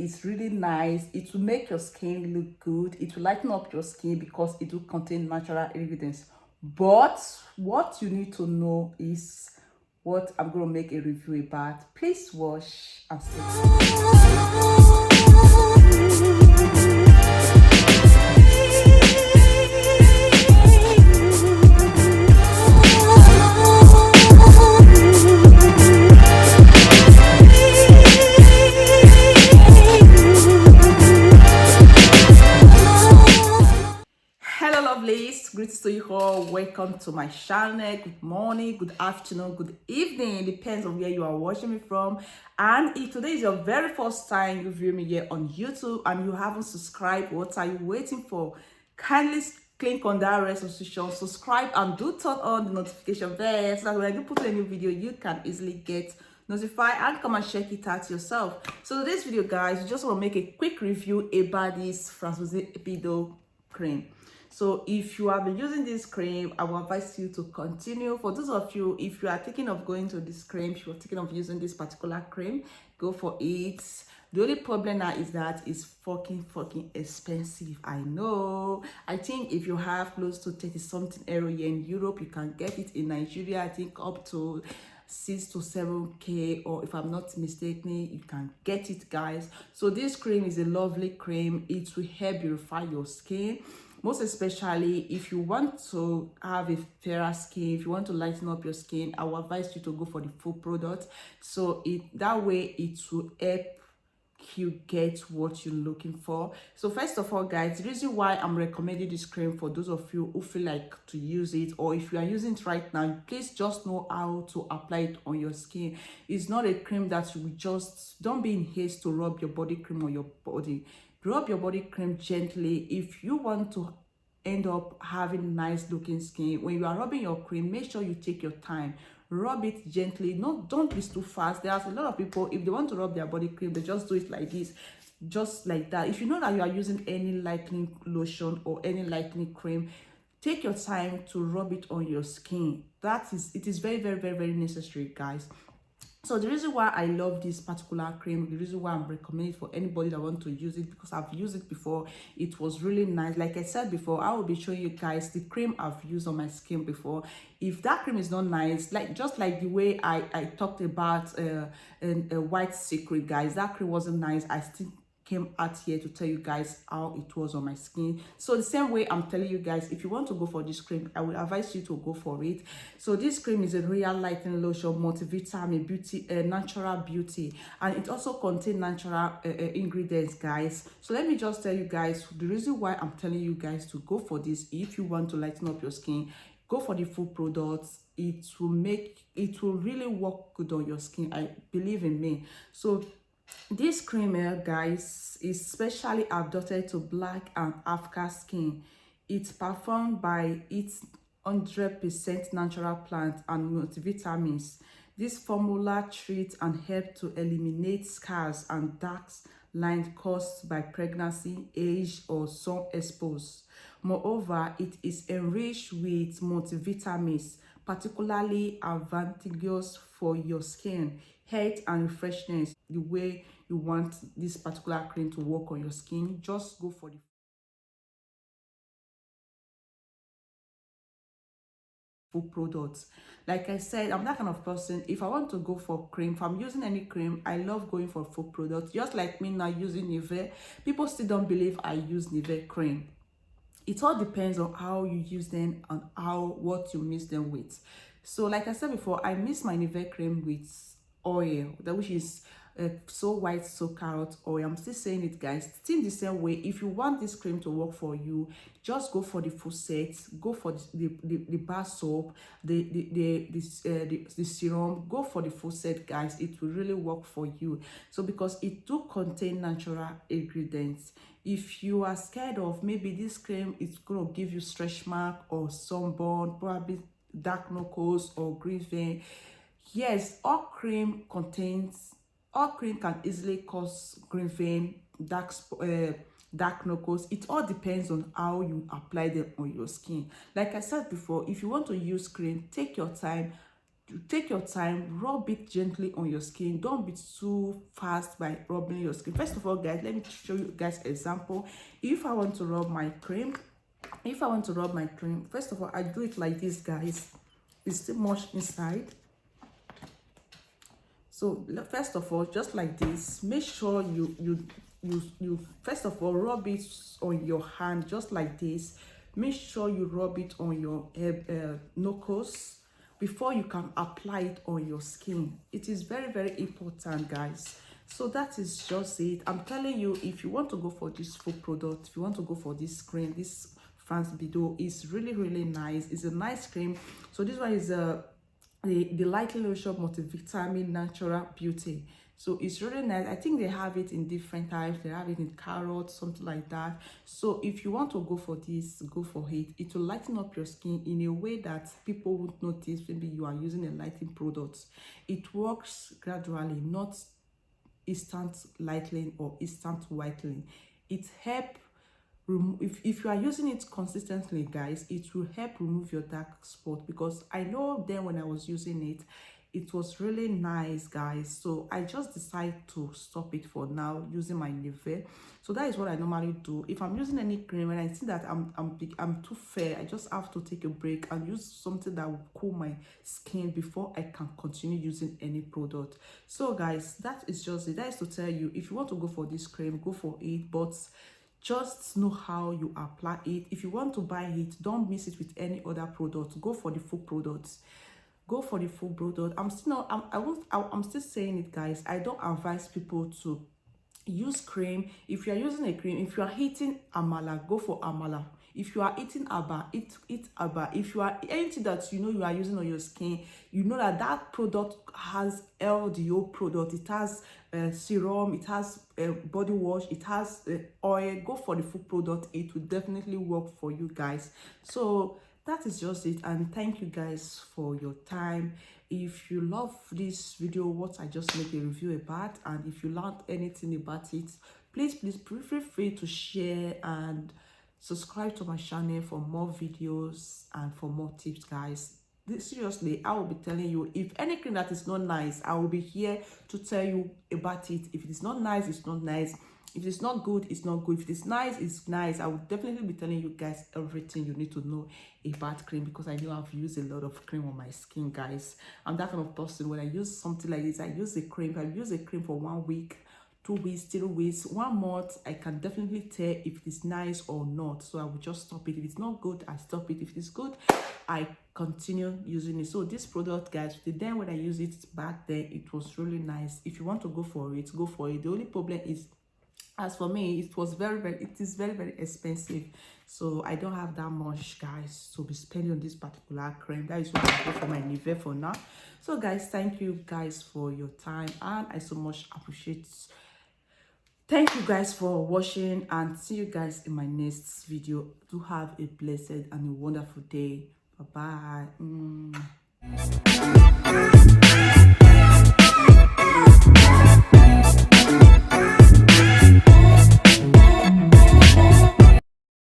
is really nice. It will make your skin look good. It will lighten up your skin because it will contain natural ingredients. But what you need to know is what I'm going to make a review about. Please watch and stay greetings to you all. Welcome to my channel. Good morning, good afternoon, good evening. Depends on where you are watching me from. And if today is your very first time you view me here on YouTube and you haven't subscribed, what are you waiting for? Kindly click on that red subscription, subscribe, and do turn on the notification bell so that when I do put a new video, you can easily get notified and come and check it out yourself. So this video, guys, we just want to make a quick review about this FRANCOISE BEDON cream. So if you have been using this cream, I will advise you to continue. For those of you, if you are thinking of going to this cream, if you are thinking of using this particular cream, go for it. The only problem now is that it's fucking expensive. I know. I think if you have close to 30 something euro here in Europe, you can get it. In Nigeria, I think up to 6 to 7k, or if I'm not mistaken, you can get it, guys. So this cream is a lovely cream. It will help beautify your skin, most especially if you want to have a fairer skin, if you want to lighten up your skin. I will advise you to go for the full product, so that way it will help you get what you're looking for. So first of all, guys, the reason why I'm recommending this cream for those of you who feel like to use it, or if you are using it right now, please just know how to apply it on your skin. It's not a cream that you just don't be in haste to rub your body cream on your body. Rub your body cream gently. If you want to end up having nice looking skin, when you are rubbing your cream, make sure you take your time. Rub it gently. Don't be too fast. There's a lot of people, if they want to rub their body cream, they just do it like this, just like that. If you know that you are using any lightening lotion or any lightening cream, take your time to rub it on your skin. It is very necessary, guys. So the reason why I love this particular cream, the reason why I'm recommending it for anybody that want to use it, because I've used it before. It was really nice. Like I said before, I will be showing you guys the cream I've used on my skin before. If that cream is not nice, just like the way I talked about a white secret, guys, that cream wasn't nice. I still came out here to tell you guys how it was on my skin. So the same way I'm telling you guys, if you want to go for this cream, I will advise you to go for it. So this cream is a real lightening lotion, multivitamin, beauty, natural beauty, and it also contains natural ingredients, guys. So let me just tell you guys the reason why I'm telling you guys to go for this. If you want to lighten up your skin, go for the full products. It will really work good on your skin. I believe in me. So this cream here, guys, is specially adapted to black and African skin. It's performed by its 100% natural plant and multivitamins. This formula treats and helps to eliminate scars and dark lines caused by pregnancy, age, or sun exposure. Moreover, it is enriched with multivitamins, particularly advantageous for your skin health and freshness. The way you want this particular cream to work on your skin, just go for the full products. Like I said, I'm that kind of person. If I want to go for cream, if I'm using any cream, I love going for full products. Just like me now using Nivea, people still don't believe I use Nivea cream. It all depends on how you use them and what you mix them with. So like I said before, I mix my Nivea cream with oil, which is so white, so carrot oil. I'm still saying it, guys, still the same way. If you want this cream to work for you, just go for the full set. Go for the bar soap, the serum. Go for the full set, guys. It will really work for you. So because it do contain natural ingredients. If you are scared of maybe this cream is gonna give you stretch mark or sunburn, probably dark knuckles or green vein, yes, all cream can easily cause green vein, dark knuckles. It all depends on how you apply them on your skin. Like I said before, if you want to use cream, take your time, You take your time, rub it gently on your skin. Don't be too fast by rubbing your skin. First of all, guys, let me show you guys example. If I want to rub my cream, first of all, I do it like this, guys. It's still much inside. So first of all, just like this, make sure you first of all rub it on your hand just like this. Make sure you rub it on your knuckles before you can apply it on your skin. It is very, very important, guys. So that is just it. I'm telling you, if you want to go for this full product, if you want to go for this cream, this France BEDON is really, really nice. It's a nice cream. So this one is the Lightening Lotion Multivitamin Natural Beauty. So it's really nice. I think they have it in different types. They have it in carrot, something like that. So if you want to go for this, go for it. It will lighten up your skin in a way that people won't notice maybe you are using a lightening product. It works gradually, not instant lightening or instant whitening. It helps if you are using it consistently, guys, it will help remove your dark spot. Because I know then when I was using it, it was really nice, guys. So I just decided to stop it for now using my Nivea. So that is what I normally do. If I'm using any cream and I see that I'm too fair, I just have to take a break and use something that will cool my skin before I can continue using any product. So guys, that is just it. That is to tell you, if you want to go for this cream, go for it, but just know how you apply it. If you want to buy it, don't mix it with any other product. Go for the full products. Go for the full product. I'm still saying it, guys. I don't advise people to use cream. If you are using a cream, if you are eating amala, go for amala. If you are eating aba, eat aba. If you are anything that you are using on your skin, you know that product has LDO product. It has serum, it has body wash, it has oil. Go for the full product. It will definitely work for you guys. So that is just it, and thank you guys for your time. If you love this video, what I just made a review about, and if you learned anything about it, please feel free to share and subscribe to my channel for more videos and for more tips, guys. Seriously, I will be telling you, if anything that is not nice, I will be here to tell you about it. If it is not nice, it's not nice. If it's not good, it's not good. If it's nice, it's nice. I will definitely be telling you guys everything you need to know about cream, because I know I've used a lot of cream on my skin, guys. I'm that kind of person. When I use something like this, I use a cream. If I use a cream for 1 week, 2 weeks, 3 weeks, 1 month, I can definitely tell if it is nice or not. So I will just stop it. If it's not good, I stop it. If it is good, I continue using it. So this product, guys, then when I used it back then, it was really nice. If you want to go for it, go for it. The only problem is, as for me, it is very, very expensive. So I don't have that much, guys, to be spending on this particular cream. That is why I go for my Nivea for now. So guys, thank you guys for your time, and I so much appreciate. Thank you guys for watching, and see you guys in my next video. Do have a blessed and a wonderful day. Bye bye.